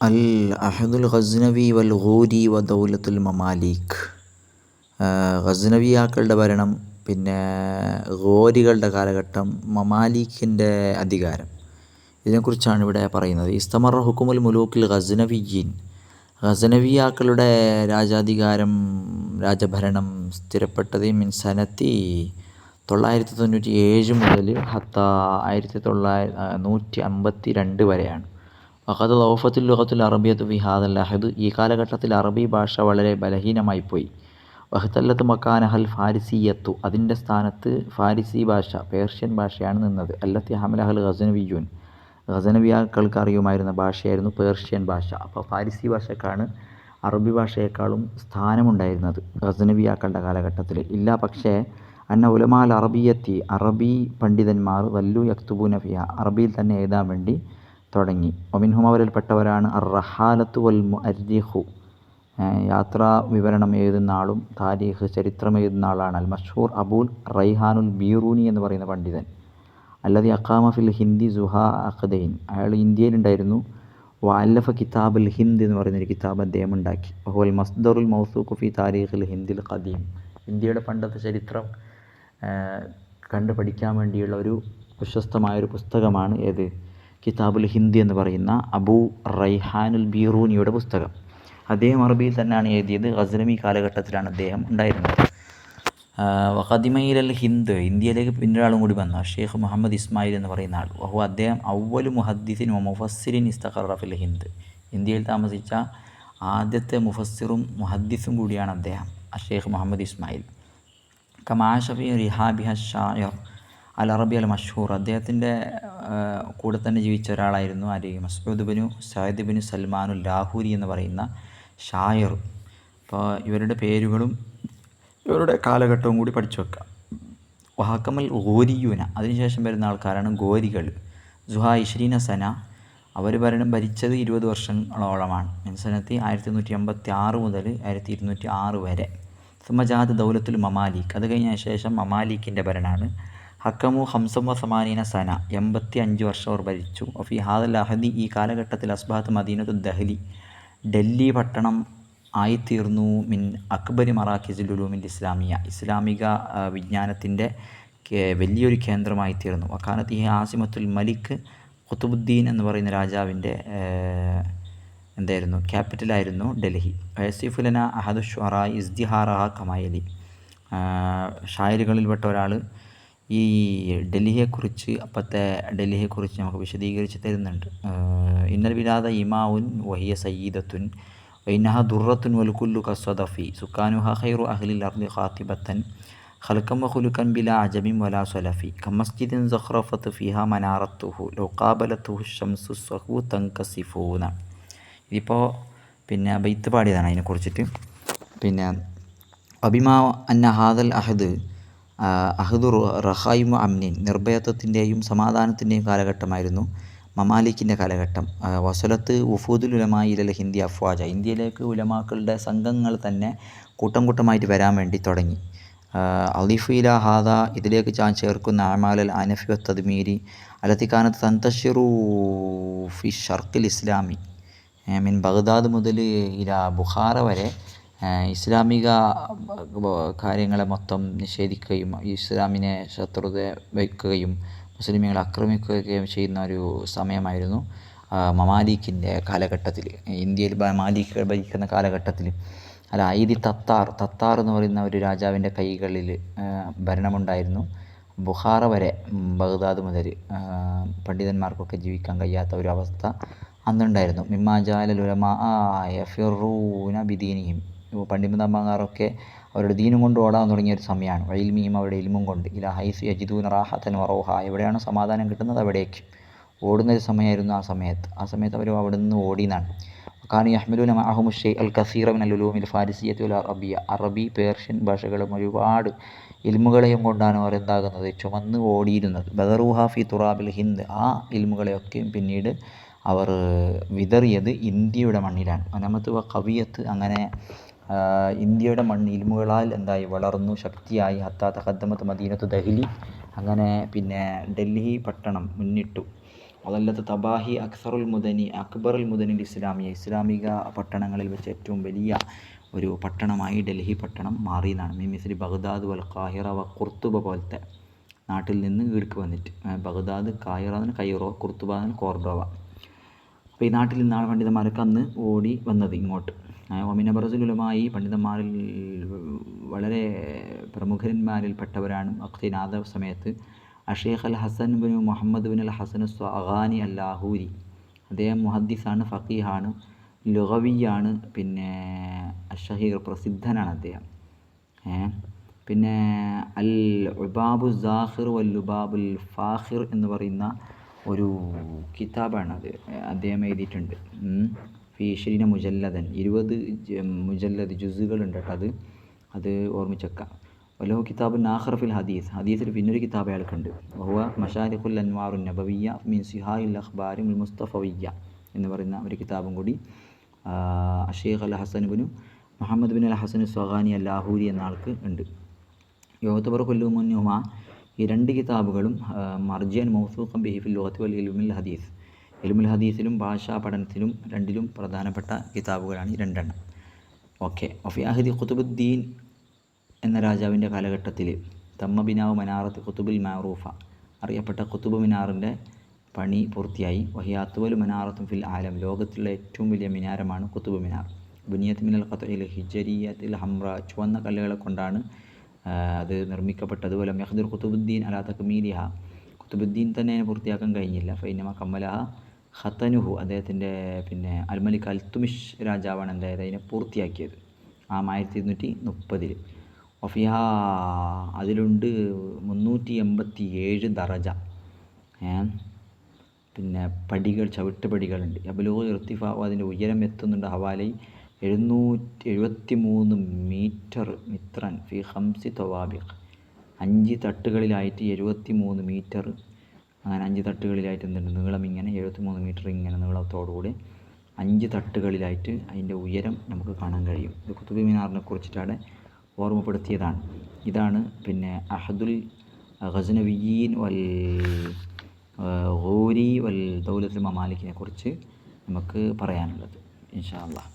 അൽ അഹദുൽ ഗസ്നവി വൽ ഘൂരി വ ദൗലത്തുൽ മമാലിക്. ഗസ്നവിയാക്കളുടെ ഭരണം, പിന്നെ ഘോരികളുടെ കാലഘട്ടം, മമാലിക്കിൻ്റെ അധികാരം, ഇതിനെക്കുറിച്ചാണ് ഇവിടെ പറയുന്നത്. ഇസ്തമറ ഹുക്കുമുൽ മുലൂക്കിൽ ഗസ്നവിയീൻ. ഗസ്നവിയാക്കളുടെ രാജഭരണം സ്ഥിരപ്പെട്ടത് മിൻ സനത്തി 997 മുതൽ ഹത്ത 1152 വരെയാണ്. വഖദ് ളൗഫത്തുൽ ലുഗത്തുൽ അറബിയ്യത്തു ഫി ഹാദൽ അഹദ്. ഈ കാലഘട്ടത്തിൽ അറബി ഭാഷ വളരെ ബലഹീനമായിപ്പോയി. വഹ്തല്ലത്ത് മക്കാനഹൽ ഫാരിസിയ്യത്തു. അതിൻ്റെ സ്ഥാനത്ത് ഫാരിസി ഭാഷ, പേർഷ്യൻ ഭാഷയാണ് നിന്നത്. അല്ലത്തി ഹമലഹൽ ഗസ്നവിയ്യൂൻ. ഗസ്നവിയാക്കൾക്ക് അറിയുമായിരുന്ന ഭാഷയായിരുന്നു പേർഷ്യൻ ഭാഷ. അപ്പോൾ ഫാരിസി ഭാഷക്കാണ് അറബി ഭാഷയേക്കാളും സ്ഥാനമുണ്ടായിരുന്നത് ഗസ്നവിയാക്കളുടെ കാലഘട്ടത്തിൽ. ഇല്ല പക്ഷേ അന്ന ഉലമാൽ അറബിയത്തി. അറബി പണ്ഡിതന്മാർ വല്ലു യക്തുബൂന ഫിഹ. അറബിയിൽ തന്നെ എഴുതാൻ വേണ്ടി തുടങ്ങി. ഒമിൻഹും അവരിൽപ്പെട്ടവരാണ് അർ റഹാലത്തു വൽ മുഅർരിഖു. യാത്രാ വിവരണം എഴുതുന്ന ആളും താരീഖ് ചരിത്രം എഴുതുന്ന ആളാണ് അൽ മഷ്ഹൂർ അബൂൽ റൈഹാനുൽ ബീറൂനി എന്ന് പറയുന്ന പണ്ഡിതൻ. അല്ലതി അഖാമ ഫിൽ ഹിന്ദി സുഹാ അഖദൈൻ. അയാൾ ഇന്ത്യയിലുണ്ടായിരുന്നു. വഅല്ലഫ കിതാബുൽ ഹിന്ദ് എന്ന് പറയുന്നൊരു കിതാബ് അദ്ദേഹം ഉണ്ടാക്കി. വഹുവൽ മസ്ദറുൽ മൗസൂഖു ഫി താരീഖിൽ ഹിന്ദിൽ ഖദീം. ഇന്ത്യയുടെ പണ്ടത്തെ ചരിത്രം കണ്ടു പഠിക്കാൻ വേണ്ടിയുള്ള ഒരു പ്രശസ്തമായൊരു പുസ്തകമാണ് ഏത്? കിതാബുൽ ഹിന്ദ് എന്ന് പറയുന്ന അബൂ റൈഹാനുൽ ബീറൂനിയുടെ പുസ്തകം. അദ്ദേഹം അറബിയിൽ തന്നെയാണ് എഴുതിയത്. ഗസ്നവി കാലഘട്ടത്തിലാണ് അദ്ദേഹം ഉണ്ടായിരുന്നത്. വഖദിമയിലൽ ഹിന്ദ്. ഇന്ത്യയിലേക്ക് പിന്നൊരാളും കൂടി വന്നു, ഷെയ്ഖ് മുഹമ്മദ് ഇസ്മായിൽ എന്ന് പറയുന്ന ആൾ. വഹു അദ്ദേഹം അവ്വലു മുഹദ്ദിസിൻ വ മുഫസ്സിരിൻ ഇസ്തഖറ ഫിൽ ഹിന്ദ്. ഇന്ത്യയിൽ താമസിച്ച ആദ്യത്തെ മുഫസ്സിറും മുഹദ്ദിസും കൂടിയാണ് അദ്ദേഹം, ഷെയ്ഖ് മുഹമ്മദ് ഇസ്മായിൽ. കമാഷഫി റിഹാബിഹ ഷായർ അൽ അറബി അൽ മഷ്ഹൂർ. അദ്ദേഹത്തിൻ്റെ കൂടെ തന്നെ ജീവിച്ച ഒരാളായിരുന്നു ആര്? മസ്ഊദ് ബിനു സഅദ് ബിനു സൽമാനുൽ ലാഹൂരി എന്ന് പറയുന്ന ഷായർ. അപ്പോൾ ഇവരുടെ പേരുകളും ഇവരുടെ കാലഘട്ടവും കൂടി പഠിച്ചു വെക്കാം. വഹക്കമൽ ഗോരിയൂന. അതിനുശേഷം വരുന്ന ആൾക്കാരാണ് ഗോരികൾ. സുഹാ ഇഷ്രീന സന. അവർ ഭരിച്ചത് 20 വർഷങ്ങളോളമാണ്. മിൻസനത്തി 1186 മുതൽ 1206 വരെ. സുമജാദ് ദൗലത്തുൽ മമാലിക്. അത് കഴിഞ്ഞ ശേഷം മമാലിക്കിൻ്റെ ഭരണമാണ്. ഹക്കമു 85 സന. 85 വർഷം അവർ ഭരിച്ചു. ഫി ഹാദൽ അഹദി. ഈ കാലഘട്ടത്തിൽ അസ്ബഹത്ത് മദീനത്തു ദഹ്ലി. ഡൽഹി പട്ടണം ആയിത്തീർന്നു. മിൻ അക്ബരി മറാക്കിസുൽ ഉലൂമിൽ ഇസ്ലാമിയ. ഇസ്ലാമിക വിജ്ഞാനത്തിൻ്റെ വലിയൊരു കേന്ദ്രമായിത്തീർന്നു. വക്കാനത്ത് ആസിമത്തുൽ മലിക് ഖുതുബുദ്ദീൻ എന്ന് പറയുന്ന രാജാവിൻ്റെ എന്തായിരുന്നു? ക്യാപിറ്റലായിരുന്നു ഡൽഹി. വയസിഫുലന അഹദു ഷുഅറാ ഇസ്തിഹാറഹ കമായലി. ഷായറുകളിൽപ്പെട്ട ഒരാൾ ഈ ഡൽഹിയെക്കുറിച്ച്, അപ്പോഴത്തെ ഡൽഹിയെക്കുറിച്ച് നമുക്ക് വിശദീകരിച്ച് തരുന്നുണ്ട്. ഇന്നൽ ബിലാദ ഇമാവുൻ വഹിയ സയ്യിദത്തുൻ വൈനഹ ദുറത്തുൻ വൽകുല്ലു കസ്വദഫി സുക്കാനുഹ ഖൈറു അഹ്ലിൽ അർദി ഖാത്തിബത്തൻ ഖൽകം വഖുലുകൻ ബിലാ അജമിൻ വലാ സ്വലഫി കമസ്ജിദിൻ സഖറഫത്ത് ഫിഹ മനാറത്തുഹു ലൗ ഖാബലത്തുഹു ശംസു സഹു തൻകസിഫൂന. ഇതിപ്പോൾ പിന്നെ ബൈത്ത് പാടിയതാണ് അതിനെക്കുറിച്ചിട്ട്. പിന്നെ അബിമാ അന്ന ഹാദൽ അഹദ് അഹദു റഹായിം അമ്നിൻ. നിർഭയത്വത്തിൻ്റെയും സമാധാനത്തിൻ്റെയും കാലഘട്ടമായിരുന്നു മമാലിക്കിൻ്റെ കാലഘട്ടം. വസലത്ത് ഉഫൂദുൽ ഉലമായി ഇലൽ ഹിന്ദി അഫ്വാജ. ഇന്ത്യയിലേക്ക് ഉലമാക്കളുടെ സംഘങ്ങൾ തന്നെ കൂട്ടം കൂട്ടമായിട്ട് വരാൻ വേണ്ടി തുടങ്ങി. അലിഫു ഇല ഹാദ. ഇതിലേക്ക് ചേർക്കുന്ന അമാലൽ അനഫി വ തദ്മീരി അലത്തിക്കാനത്ത് തന്തഷിറു ഫി ഷർക്കിൽ ഇസ്ലാമി. മിൻ ബഗ്ദാദ് മുതൽ ഇല ബുഖാറ വരെ ഇസ്ലാമിക കാര്യങ്ങളെ മൊത്തം നിഷേധിക്കുകയും ഇസ്ലാമിനെ ശത്രുത വയ്ക്കുകയും മുസ്ലിമുകളെ ആക്രമിക്കുകയും ചെയ്യുന്ന ഒരു സമയമായിരുന്നു മമാലിക്കിൻ്റെ കാലഘട്ടത്തിൽ. ഇന്ത്യയിൽ മമാലിക്കുകൾ ഭരിക്കുന്ന കാലഘട്ടത്തിൽ ഐദി തത്താർ എന്ന് പറയുന്ന ഒരു രാജാവിൻ്റെ കൈകളിൽ ഭരണമുണ്ടായിരുന്നു. ബുഖാറ വരെ, ബഗ്ദാദ് മുതൽ പണ്ഡിതന്മാർക്കൊക്കെ ജീവിക്കാൻ കഴിയാത്ത ഒരു അവസ്ഥ അന്നുണ്ടായിരുന്നു. മിമ്മാ ജഅലൽ ഉലമാ യഫിറൂന ബിദീനിഹിം. പണ്ഡിതന്മാരൊക്കെ അവരുടെ ദീനും കൊണ്ട് ഓടാൻ തുടങ്ങിയ ഒരു സമയമാണ്. വഇൽമിഹിം. അവരുടെ ഇൽമും കൊണ്ട്. ഇലാ ഹൈസു യജിദൂന റാഹത്തൻ വറൗഹ. എവിടെയാണ് സമാധാനം കിട്ടുന്നത് അവിടേക്ക് ഓടുന്നൊരു സമയമായിരുന്നു ആ സമയത്ത് അവർ അവിടെ നിന്ന് ഓടിയെന്നാണ്. കാന യഹ്മിലൂന മഅഹും ഷൈഅൽ കസീറ മിനൽ ഉലൂമിൽ ഫാരിസിയ്യത്തി വൽ അറബിയ്യ. അറബി, പേർഷ്യൻ ഭാഷകളും ഒരുപാട് ഇൽമുകളെയും കൊണ്ടാണ് അവർ എന്താകുന്നത്? ചുമന്ന് ഓടിയിരുന്നത്. ബദറൂഹ ഫി തുറാബിൽ ഹിന്ദ്. ആ ഇൽമുകളെയൊക്കെയും പിന്നീട് അവർ വിതറിയത് ഇന്ത്യയുടെ മണ്ണിലാണ്. അനമത്ത് വ കവിയത്ത്. അങ്ങനെ ഇന്ത്യയുടെ ഇൽമുകളാൽ എന്തായി? വളർന്നു, ശക്തിയായി. ഹത്താ തഖദ്ദമത്ത് മദീനത്തു ദഹ്ലി. അങ്ങനെ പിന്നെ ഡൽഹി പട്ടണം മുന്നിട്ടു. അതല്ലത്ത് തബാഹി അക്സറുൽ മുദനി അക്ബറുൽ മുദനിൽ ഇസ്ലാമിയ ഇസ്ലാമിക പട്ടണങ്ങളിൽ വെച്ച് ഏറ്റവും വലിയ ഒരു പട്ടണമായി ഡൽഹി പട്ടണം മാറി എന്നാണ്. മിമിസ്ലി ബഗ്ദാദ് വൽ ഖാഹിറ വ കുർത്തുബ പോലത്തെ നാട്ടിൽ നിന്ന് ഈടുക്ക് വന്നിട്ട് ബഗ്ദാദ് കാഹിറ കൈറോ കുർത്തുബ കോർഡോവ. അപ്പോൾ ഈ നാട്ടിൽ നിന്നാണ് പണ്ഡിതന്മാരൊക്കെ അന്ന് ഓടി വന്നത് ഇങ്ങോട്ട്. ഒമിന ബറസുലുമായി പണ്ഡിതന്മാരിൽ വളരെ പ്രമുഖന്മാരിൽപ്പെട്ടവരാണ് അഖ്തിനാദ സമയത്ത് അഷേഖ് അൽ ഹസൻ ബിൻ മുഹമ്മദ് ബിൻ അൽ ഹസൻ സ്വാഗാനി അൽ ലാഹൂരി. അദ്ദേഹം മുഹദ്ദിസാണ്, ഫഖീഹാണ്, ലുഗവിയാണ്, പിന്നെ അഷഹീർ പ്രസിദ്ധനാണ് അദ്ദേഹം. പിന്നെ അൽ ഉബാബു സാഹിർ വൽ ലുബാബുൽ ഫാഹിർ എന്ന് പറയുന്ന ഒരു കിതാബാണത് അദ്ദേഹം എഴുതിയിട്ടുണ്ട്. ഫി 20 മുജല്ലദൻ 20 മുജല്ലദ് ജുസുകളുണ്ട് കേട്ടോ. അത് ഓർമ്മിച്ചേക്കാം. വലഹു കിതാബുൻ ആഖർ ഫിൽ ഹദീസ്, ഹദീസിൽ പിന്നൊരു കിതാബ് അയാൾക്കുണ്ട്. വഹുവ മശാരിഖുൽ അൻവാറുൻ നബവിയ്യ മിൻ സിഹായിൽ അഖ്ബാരി മുസ്തഫവിയ്യ എന്ന് പറയുന്ന ഒരു കിതാബും കൂടി അഷേഖ് അൽ ഹസൻ ബിൻ മുഹമ്മദ് ബിൻ അൽ ഹസൻ സ്വഗാനി അൽ ലാഹൂരി എന്ന ആൾക്ക് ഉണ്ട്. യോതബർ കൊല്ലുമുന്നുമ ഈ രണ്ട് കിതാബുകളും മർജിയൻ മൗസൂഖം ബിഹി ഫിൽ ലുഗത്തി വൽ ഇൽമുൽ ഹദീസ്, ഇൽമുൽ ഹദീസിലും ഭാഷാ പഠനത്തിലും രണ്ടിലും പ്രധാനപ്പെട്ട കിതാബുകളാണ് ഈ രണ്ടെണ്ണം. ഓക്കെ. വഫി അഹദി ഖുതുബുദ്ദീൻ എന്ന രാജാവിൻ്റെ കാലഘട്ടത്തിൽ തമ്മ ബിനാവ് മനാറത്ത് ഖുതുബുൽ മാറൂഫ, അറിയപ്പെട്ട ഖുതുബ് മിനാറിൻ്റെ പണി പൂർത്തിയായി. വഹിയാത്തുവൽ മനാറത്തും ഫിൽ ആലം, ലോകത്തിലുള്ള ഏറ്റവും വലിയ മിനാരമാണ് ഖുതുബ് മിനാർ. ബുനിയത്ത് മിനൽ ഖത്ഇൽ ഹിജരിയത്തിൽ ഹംറ, ചുവന്ന കല്ലുകളെ കൊണ്ടാണ് അത് നിർമ്മിക്കപ്പെട്ടത്. വലം യഖ്ദിർ ഖുതുബുദ്ദീൻ അലാ തക്മീലിഹ, ഖുതുബുദ്ദീൻ തന്നെ പൂർത്തിയാക്കാൻ കഴിഞ്ഞില്ല. ഫൈനമ കമ്മലഹ ഖതനുഹു, അദ്ദേഹത്തിൻ്റെ പിന്നെ അൽമലിക് അൽത്തുമിഷ് രാജാവാണ് എന്തായത് അതിനെ പൂർത്തിയാക്കിയത് 1230. വഫിഹ, അതിലുണ്ട് 387 ദറജ, പിന്നെ പടികൾ, ചവിട്ടുപടികളുണ്ട്. അബുലോ ഇർത്തിഫാവ്, അതിൻ്റെ ഉയരം എത്തുന്നുണ്ട് ഹവാലൈ 773 മീറ്റർ മിത്രൻ ഫി 5 തവാബിഖ്, 5 തട്ടുകളിലായിട്ട് 73 മീറ്റർ, അങ്ങനെ 5 തട്ടുകളിലായിട്ട് എന്തുണ്ട് നീളം, ഇങ്ങനെ 73 മീറ്റർ ഇങ്ങനെ നീളത്തോടുകൂടി 5 തട്ടുകളിലായിട്ട് അതിൻ്റെ ഉയരം നമുക്ക് കാണാൻ കഴിയും. ഇത് ഖുതുബ് മിനാറിനെ കുറിച്ചിട്ടാണ് ഓർമ്മപ്പെടുത്തിയതാണ്. ഇതാണ് പിന്നെ അഹദുൽ ഗസ്നവിയീൻ വൽ ഗൂരി വൽ ദൗലത്തുൽ മമാലിക്കിനെ കുറിച്ച് നമുക്ക് പറയാനുള്ളത്. ഇൻഷാ അല്ലാഹ്.